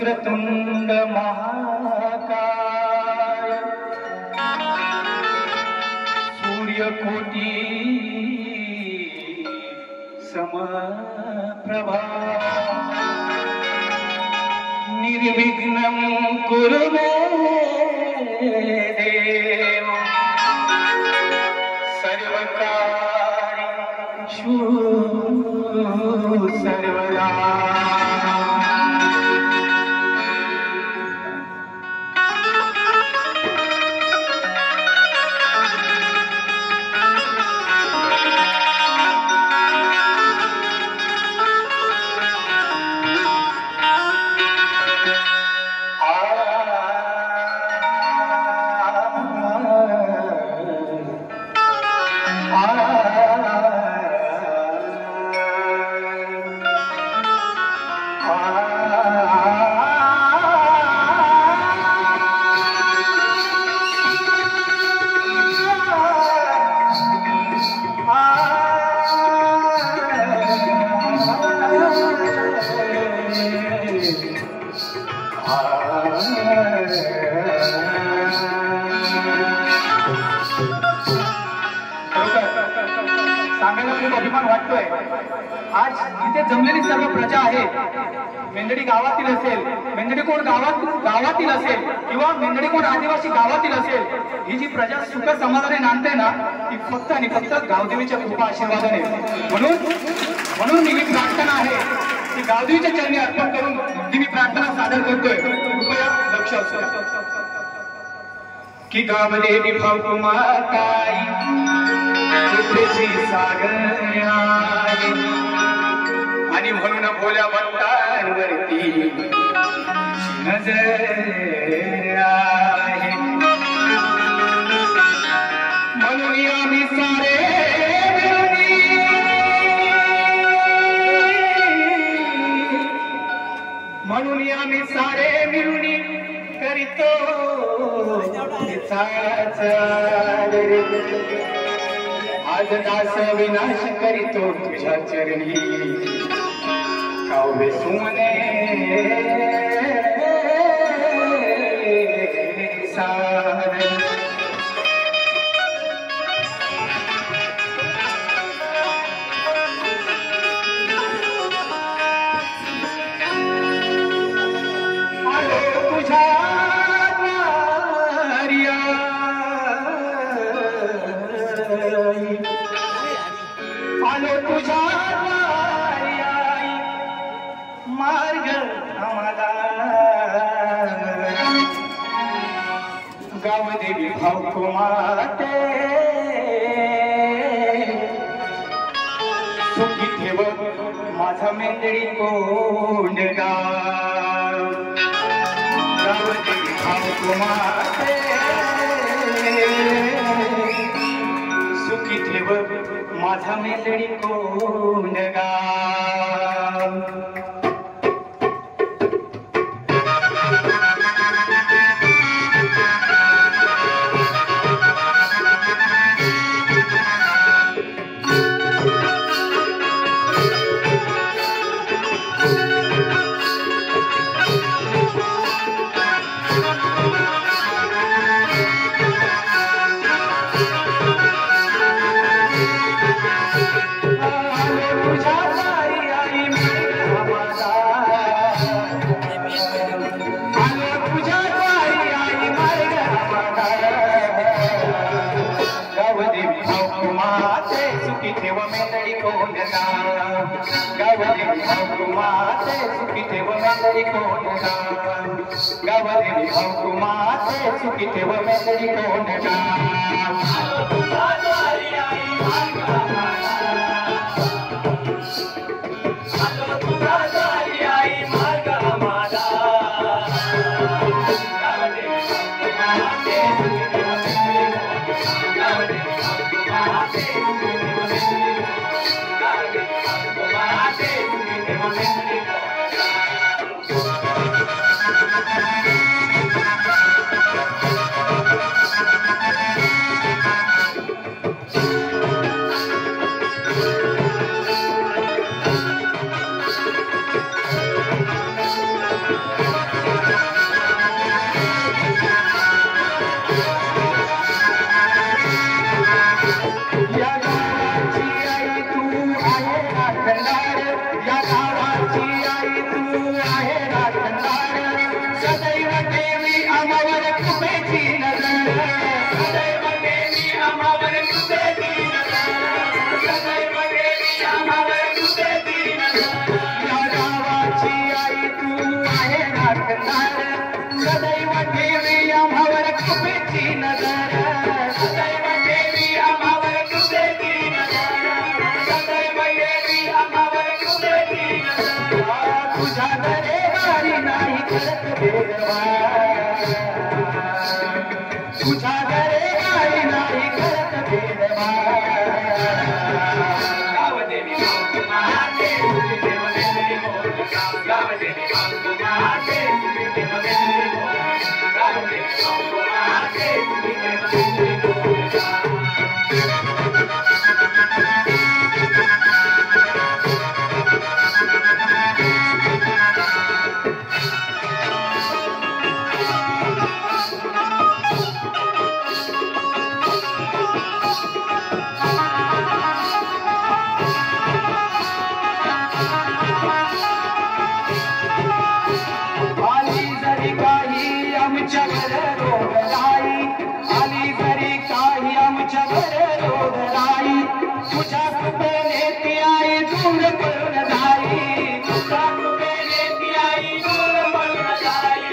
वक्रतुंड महाकाय सूर्यकोटी समप्रभा निर्विघ्नं कुरु मे देव सर्वकार्येषु सर्वदा। सांगायला खूप अभिमान वाटतोय। आज इथे जमलेली सर्व प्रजा आहे, मेंदडी गावातील असेल, मेंदडी कोण गावातील असेल किंवा मेंदडी कोण आदिवासी गावातील असेल, ही जी प्रजा सुख समाधाने नांदते ना, ती फक्त आणि फक्त गावदेवीच्या कृपा आशीर्वादाने। म्हणून ही प्रार्थना आहे की गावदेवीच्या चरणी अर्पण करून ती मी प्रार्थना सादर करतोय। कृपया लक्ष असू की गावदेवी भावकुमाताई कृपेची सागर आहे आणि म्हणून भोल्या भक्तांवरती नजर आहे। म्हणून आम्ही सारे मिळून करीतो आज दास विनाश करीतो तुझ्या चरणी काव्य सुमने सारे। आलो तुझ्या मार्ग आम्हाला गावदेवी भावकुमाते सुखी ठेव माझा मेंदडी कोंड गावदेवी भावकुमाते सुखी ठेव माझा मेंदडी कोंड गावदेवी भावकुमाते सुखी ठेव मेंदडी कोंड गावदेवी भावकुमाते सुखी ठेव मेंदडी कोंड आमच्यावर रोगराई तुझ्या कृपेने ती आई दूर पळून जाई तुझ्या कृपेने ती आई दूर पळून जाई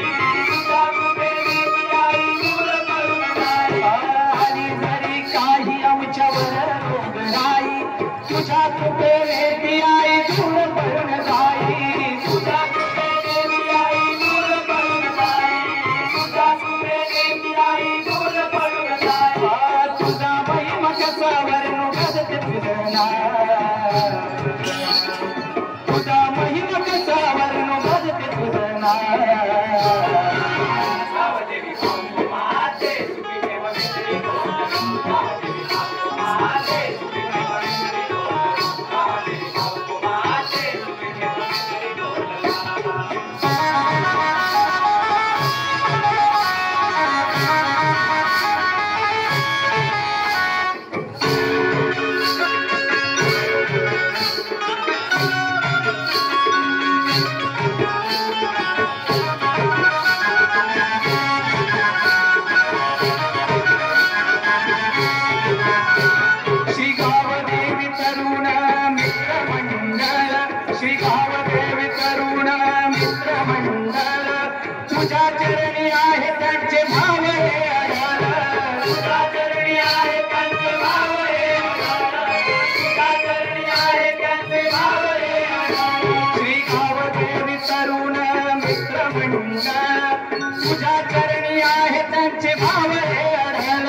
तुझ्या कृपेने ती आई दूर पळून जाई आली जरी काही आमच्यावर रोगराई तुझ्या कृपेने ती आई दूर पळून जाई तुझ्या कृपेने ती आई दूर पळून जाई तुझ्या कृपेने ती आई दूर पळून जाई तुझा महिमा कसा वर्णू भजते तुझं तुझा महिमा कसा वर्णू भजते तुझं तुझ्या चरणी आहे त्यांचे भाव हे अडाल तुझ्या चरणी आहे त्यांचे भाव हे अडाल तुझ्या चरणी आहे त्यांचे भाव हे अडाल श्री गावदेवी तरुण मित्र मंडळ तुझ्या चरणी आहे त्यांचे भाव हे अडाल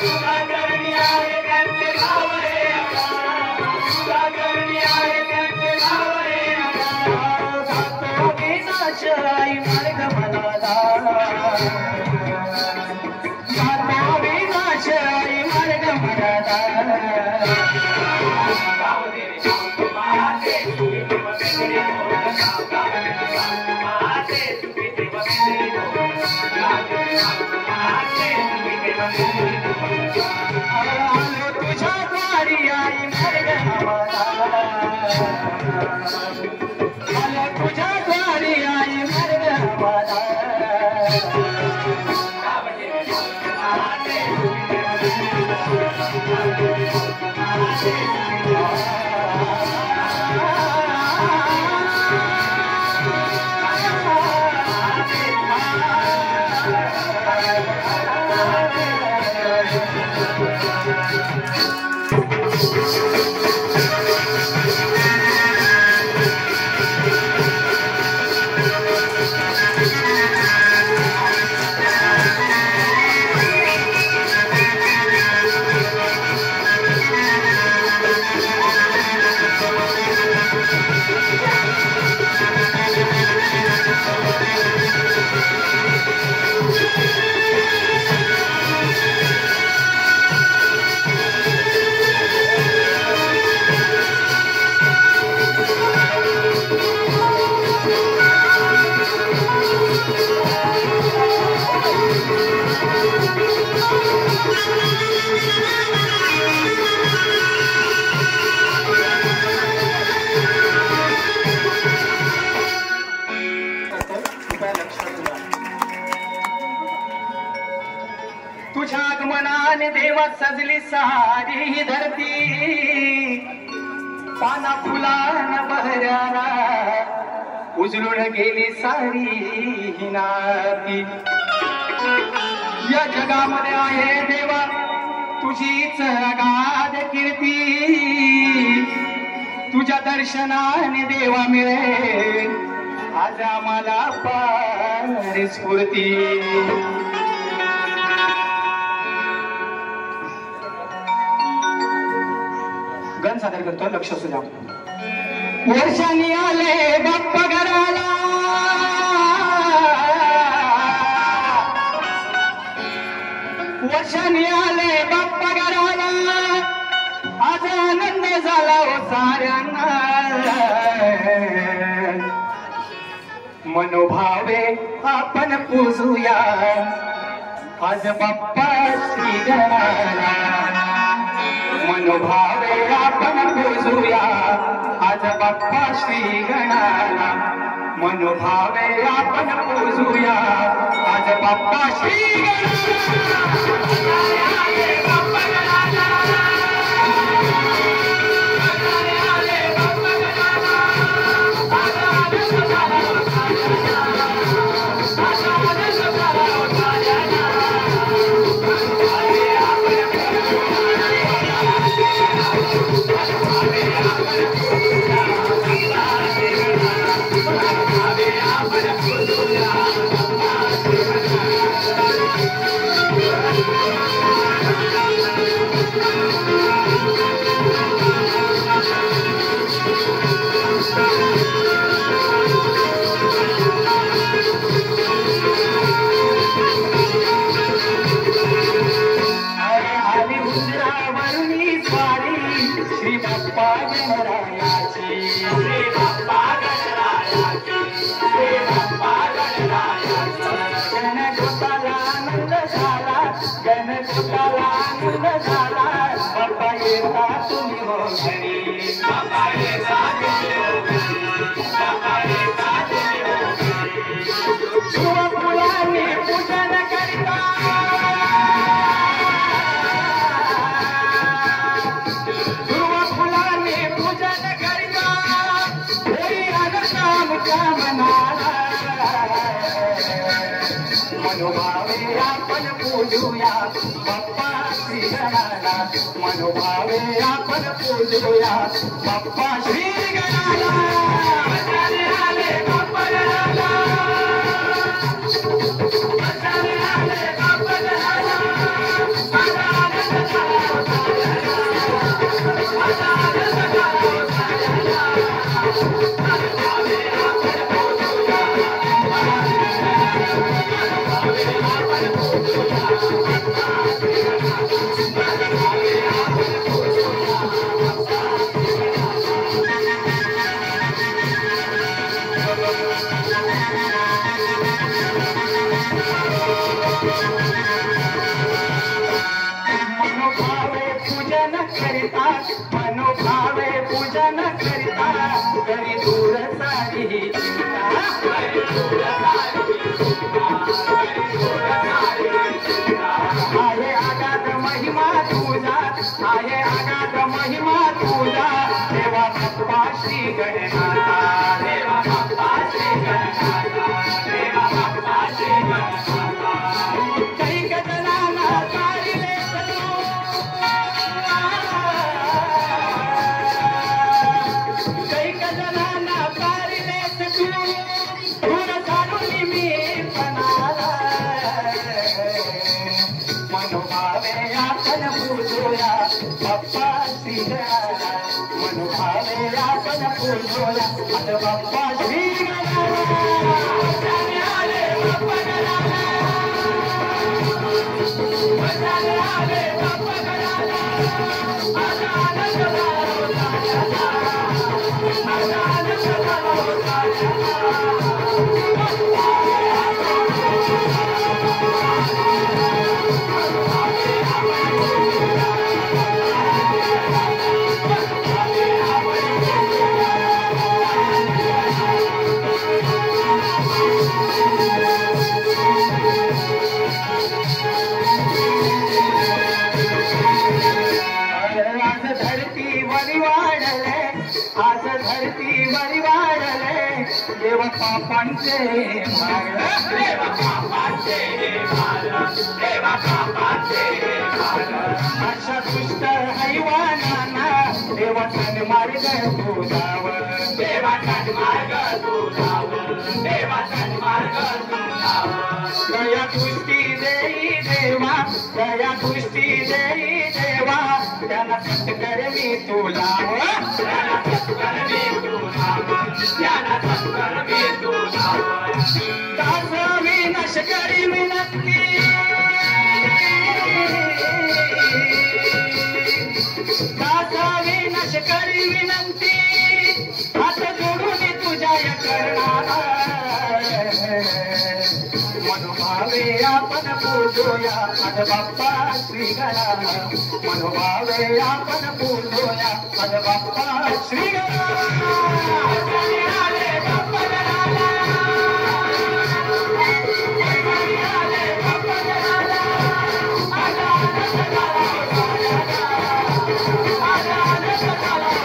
तुझ्या चरणी आहे त्यांचे भाव हे अडाल तुझ्या चरणी आहे त्यांचे भाव हे अडाल जातो विनाश आई मार्ग तुझ्या द्वारी आई मार्ग तुझ्या द्वारी आई मार्ग तुझ्या आगमनाने देवा सजली सारी ही धरती पाना फुलान बहराला उजळून गेली सारी ही नाती या जगामध्ये आहे देवा तुझीच अगाध कीर्ती तुझ्या दर्शनाने देवा मिळेल आज आम्हाला पार स्फूर्ती गण सादर करतो लक्ष सुद्धा वर्षांनी आले बाप्पा घराला वर्षांनी आले बाप्पा घराला आज आनंद झाला ओ साऱ्यांना मनोभावे आपण पूजूया आज बाप्पा श्री गणाला मनोभावे आपण पूजूया आज बाप्पा श्री गणाला मनोभावे आपण पूजूया आज बाप्पा श्री गणाला इंद्रावरुणी स्वारी श्री बाप्पा गणरायाची श्री बाप्पा गणरायाची श्री बाप्पा गणरायाची गणगोताला आनंद झाला गणगोताला आनंद झाला बाप्पा येता तुम्ही हो घरी बाप्पा येता तुम्ही हो घरी बाप्पा येता तुम्ही हो घरी फुलाने पूजन करता फुलाने पूजन करता घरी आनंद आमच्या मनाला मनोभावे आपण पूजूया बाप्पा श्री गणाला मनोभावे आपण पूजूया बाप्पा श्री गणाला आले बाप्पा गणाला आले बाप्पा गणाला मनोभावे पूजन करिता घरी दूर सारी आहे आगाध महिमा तुझा आहे आगाध महिमा तुझा देवा बाप्पा श्री गणनाथा देवा बाप्पा श्री गणनाथा देवा बाप्पा श्री गणनाथा कैक जनाना तारिले कैक जनाना तारिले तू दूर काढून मी पणाला मनोभावे आपण पूजूया बाप्पा श्री गणाला मनोभावे आपण पूजूया आता बाप्पा श्री गणाला आले बाप्पा गणाला आले बाप्पा गणाला आता आनंद आज धरती वरी वाढले देव पापांचे भार देव पापांचे भार देव पापांचे भार अशा दुष्ट हैवानांना देवा सन्मार्ग तुझाव देवा सन्मार्ग तुझाव देवा सन्मार्ग तुझाव दया दृष्टी देई देवा दया दृष्टी देई देवा त्याला सत्कर मी तुला त्याला सत्कर मी तुला त्याला सत्कर मी तुला दास विनाश करी विनंती दास विनाश करी विनंती हात जोडून तुझ्या करणारा मनोभावे आपण पूजूया आज बाप्पा श्री गणाला मनोभावे आपण पूजूया आज बाप्पा श्री गणाला आले बाप्पा गणाला आले बाप्पा गणाला आला आनंद झाला आला आनंद झाला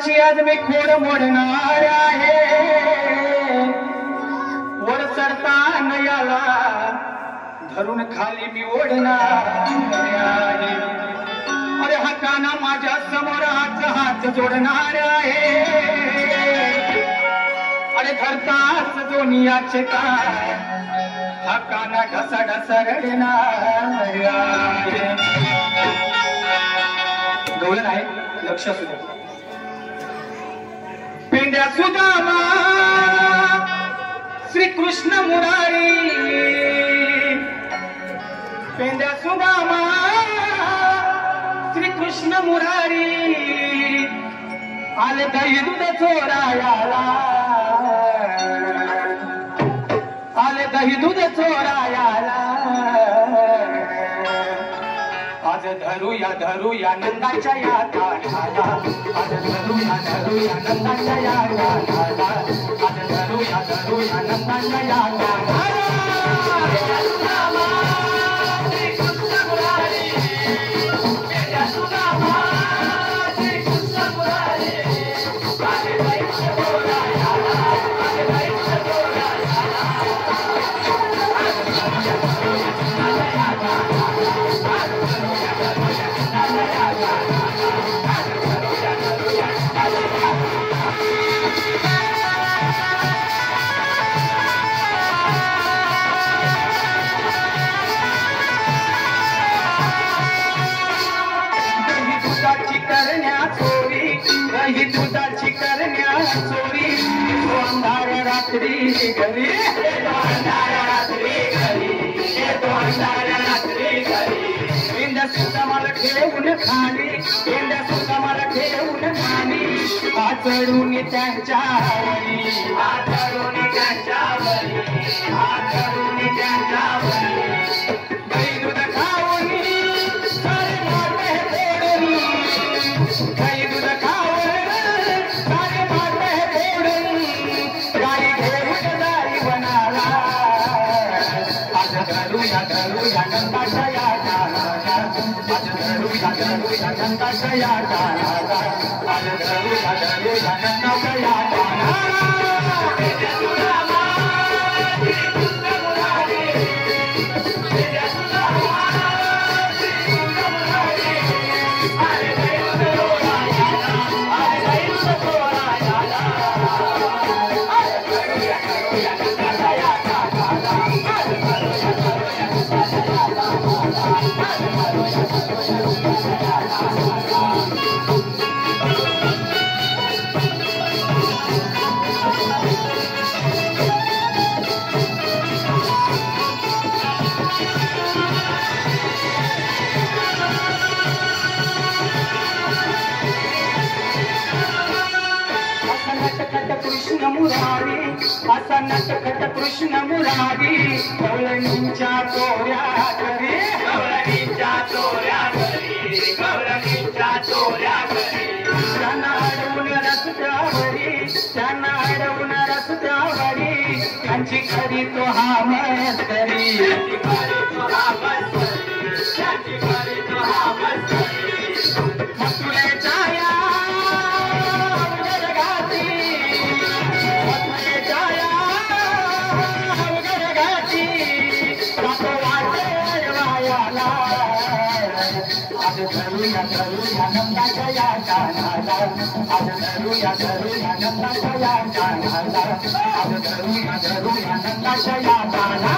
नंदाची आज मी खोड मोडणार आहे, वर चढता याला धरून खाली मी ओढणार आहे. अरे हा काना माझ्या समोर हात जोडणार आहे, अरे धरताच दोनियाचे काय हा काना ढसा ढसा रडणार आहे. गवळण आहे, लक्ष असू द्या. पेंड्या सुदामा श्रीकृष्ण मुरारी, पेंड्या सुदामा श्रीकृष्ण मुरारी, आले दही दूध चोरायाला, आले दही दूध चोरायाला. आज धरूया नंदाच्या या कानाला, आज धरूया नंदाच्या या कानाला, आज धरूया नंदाच्या या कानाला. दही दुधाची करण्या चोरी, अंधार रात्री घरी, इंद्या सुद्धा मला ठेवून खाली, इंद्या सुद्धा मला ठेवून खाली, आचडून त्यांच्यावरी, आचडून त्यांच्यावरी, आचडून त्यांच्यावरी. दही दूध खाऊन सारे माटे फोडून, दही दूध खाऊन सारे माटे फोडून, गाई घेऊन जाई वनाला. आज धरूया नंदाच्या या कानाला, आज धरूया नंदाच्या या कानाला, आज धरूया नंदाच्या या कानाला. कृष्ण मुरारी, असा नटखट कृष्ण मुरारी, गवळणींच्या चोऱ्या घरी, गवळणींच्या चोऱ्या घरी, गवळणींच्या चोऱ्या घरी. त्यांना अडवून रस्त्यावरी, त्यांना अडवून रस्त्यावरी, त्यांची खरी तो हा मस्तरी, त्यांची खरी तो हा मस्तरी, त्यांची खरी तो हा मस्तरी. मथुरेच्या या धरूया नंदाच्या या कानाला, आज धरूया नंदाच्या या कानाला, आज धरूया नंदाच्या या कानाला.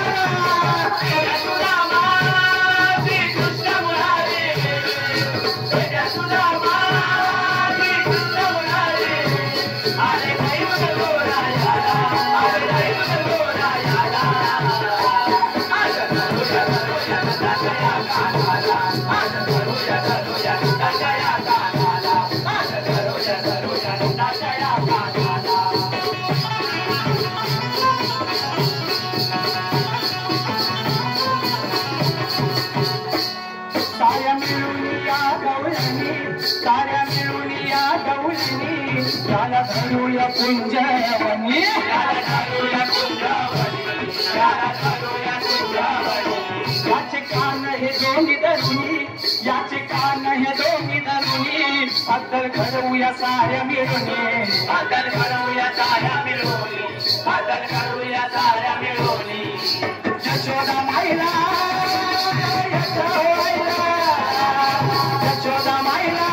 साऱ्या मिळून या गवळणी, त्याला धरूया कुंजवनी, त्याला धरूया कुंजवनी, त्याला धरूया कुंजवनी. याचे कान हे दोन्ही धरुणी, याचे कान हे दोन्ही धरुणी, अद्दल घडवूया साऱ्या मिळून अद्दल घडवूया साऱ्या मिळून अद्दल घडवूया साऱ्या मिळून यशोदा माईला यशोदा माईला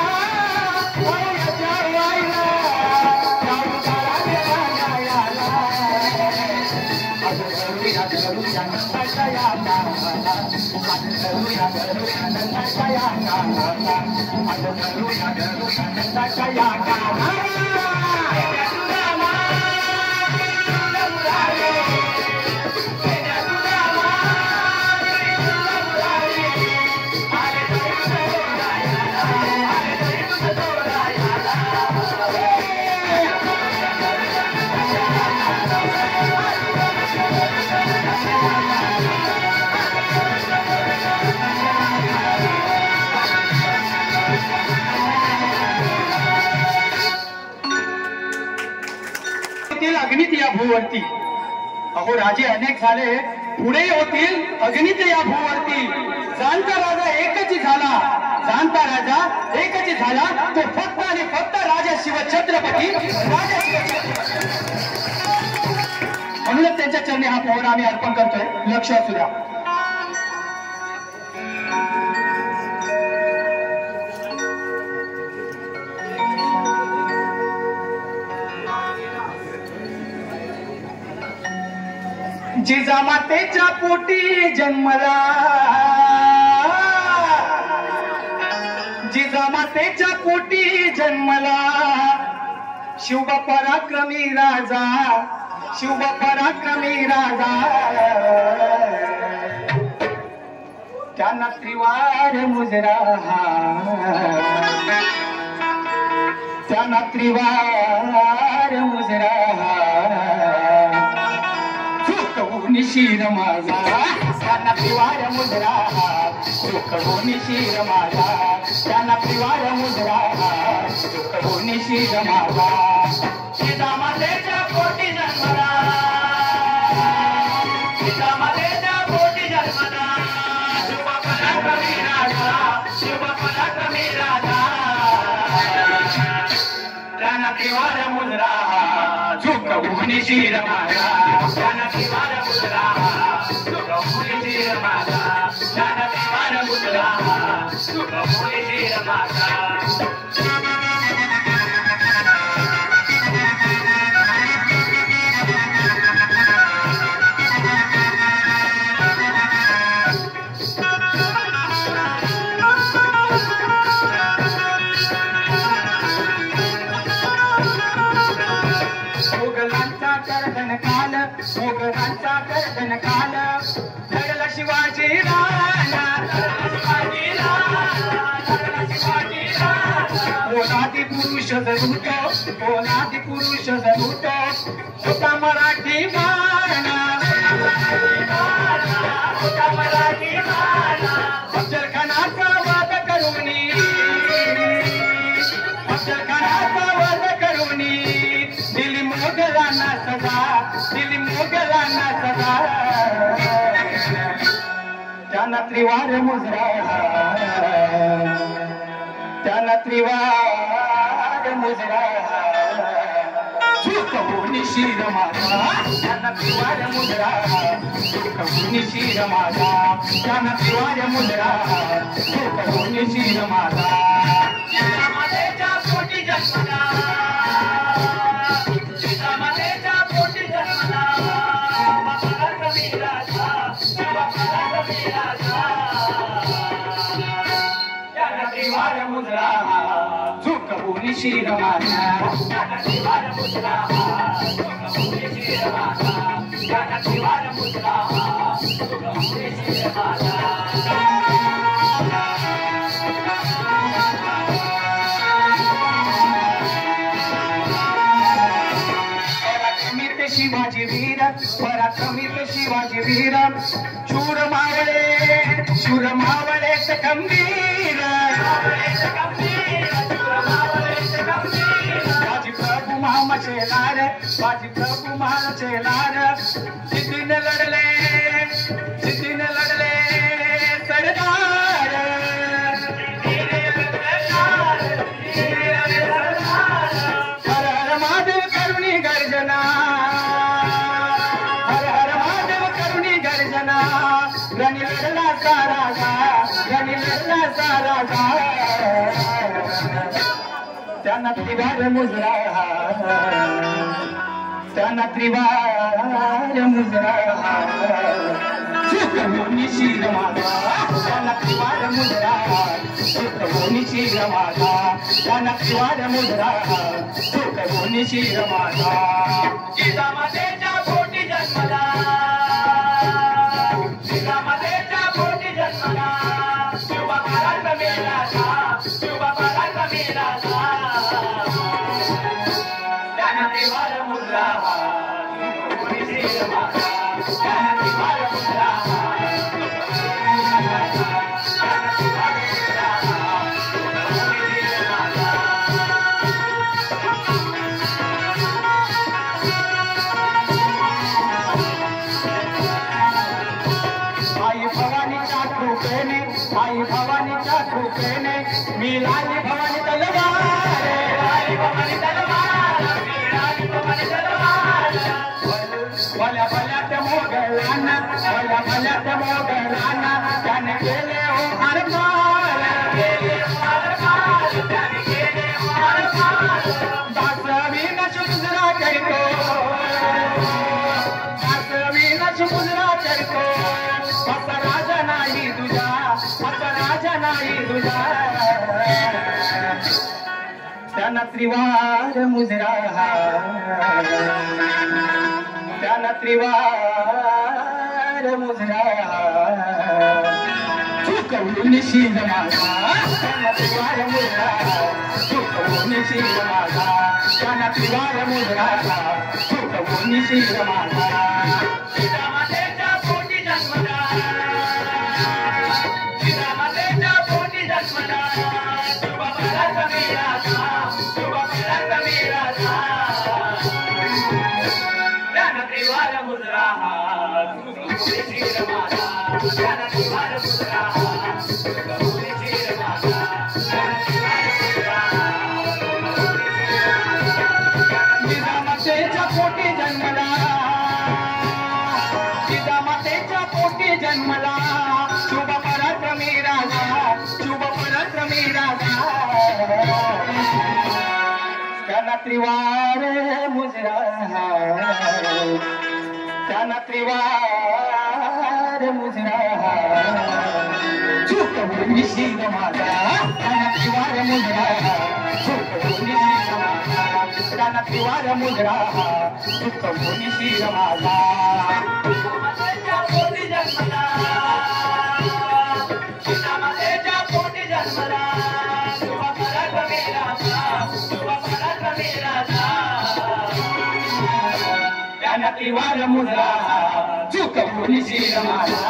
अग्नित या भूवरती अहो राजे अनेक झाले पुढे होतील अग्नित या भूवरती जाणता राजा एकच झाला जाणता राजा एकच झाला तो फक्त आणि फक्त राजा शिवछत्रपती राजा शिवछत्रपती म्हणूनच त्यांच्या चरणी हा पोहरा आम्ही अर्पण करतोय लक्ष असू द्या जिजामातेच्या पोटी जन्मला जिजामातेच्या पोटी जन्मला शिवबा पराक्रमी राजा शिवबा पराक्रमी राजा त्यांना त्रिवार मुजरा त्यांना त्रिवार मुजरा शिर माझा त्यांना त्रिवार मुद्रा दुःखभूनी शिर माझा त्यांना त्रिवार मुद्रा दुःखभूनी शिर माझा सीतामातेच्या पोटी जन्मला सीतामातेच्या पोटी जन्मला शिव पराक्रमी राजा शिव पराक्रमी राजा त्यांना त्रिवार मुद्रा दुःखभूनी शिर माझा त्यांना त्रिवार मुद्रा दुःखभूनी शिर माझा त्यांना त्रिवार मुद्रा दुःखभूनी शिर माझा मोगलांचा गर्दन काल लढला शिवाजी राजा ओनादी पुरुष जरूट ओनादी पुरुष जरूट होता मराठी माना होता मराठी माना अफजल खानाचा वाद करून अफजल खानाचा वाद करून दिली मोगलांना सजा दिली मोगलांना सजा त्यांना त्रिवार मुजरा त्यांना त्रिवार मुजरा दुःखभूनी शिर माझा त्यांना त्रिवार मुजरा दुःखभूनी शिर माझा त्यांना त्रिवार मुजरा दुःखभूनी शिर माझा सीतामातेच्या पोटी जन्मला सीतामातेच्या पोटी जन्मला पराक्रमी राजा शिव पराक्रमी राजा त्यांना त्रिवार मुद्रा दुःखभूनी शिर माझा त्यांना त्रिवार मुद्रा दुःखभूनी शिर माझा त्यांना त्रिवार मुद्रा दुःखभूनी शिर माझा शिवाजी वीर पराक्रमित शिवाजी वीर शूर मावळे गंभीर बाजी प्रभु माम चेलार बाजी प्रभु माम चेलार जिद्दीने लढले सरदार गर्जना हर हर महादेव करुणी गर्जना रणी लढला सारा गा रणी लढला सारा गा त्यांना त्रिवार मुजरा त्यांना त्रिवार मुजरा सुखभूमी शिर माझा त्यांना त्रिवार मुजरा सुखभूमी शिर माझा त्यांना त्रिवार मुजरा सुखभूमी शिर माझा जिजामातेच्या पोटी जन्मला जिजामातेच्या पोटी जन्मला शिवबा महाराज मेला शिवबा महाराज मेला त्यांना त्रिवार मुद्रा सुखभूमी शिर माझा त्यांना त्रिवार मुद्रा आई भवानीच्या कृपेने मी लाली भवानी तलवार लाली भवानी तलवार लाली भवानी तलवार भल्या भल्या त्या मोगलांना भल्या भल्या त्या मोगलांना त्याने केले हो हरपार त्याने केले हरपार दासवी नश मुजरा करतो दासवी नश मुजरा करतो असा राजा नाही तुझा असा राजा नाही तुझा त्यांना त्रिवार मुजरा त्यांना त्रिवार मुजरा चुकवून शिर माझा त्यांना त्रिवार मुजरा चुकवून शिर माझा त्यांना त्रिवार मुजरा चुकवून शिर माझा जिजामातेच्या पोटी जन्मला जिजामातेच्या पोटी जन्मला शिवबा महाराज मेला शिवबा महाराज मेला त्यांना त्रिवार मुद्रा सुखभूमी शिर माझा त्यांना त्रिवार मुद्रा सुखभूमी शिर माझा त्यांना त्रिवार मुद्रा जिजामातेच्या पोटी जन्मला जिजामातेच्या पोटी जन्मला शुभ पराक्रमी राजा शुभ पराक्रमी राजा त्यांना त्रिवार मुजरा त्यांना त्रिवार मुजरा चुकवून शिर माझा त्यांना त्रिवार मुजरा चुकवून शिर माझा त्यांना त्रिवार मुजरा चुकवून शिर माझा जिजामातेच्या पोटी जन्मला जिजामातेच्या पोटी जन्मला शिवबा महाराज मेला शिवबा महाराज मेला त्यांना त्रिवार मुजरा चुकवून शिर माझा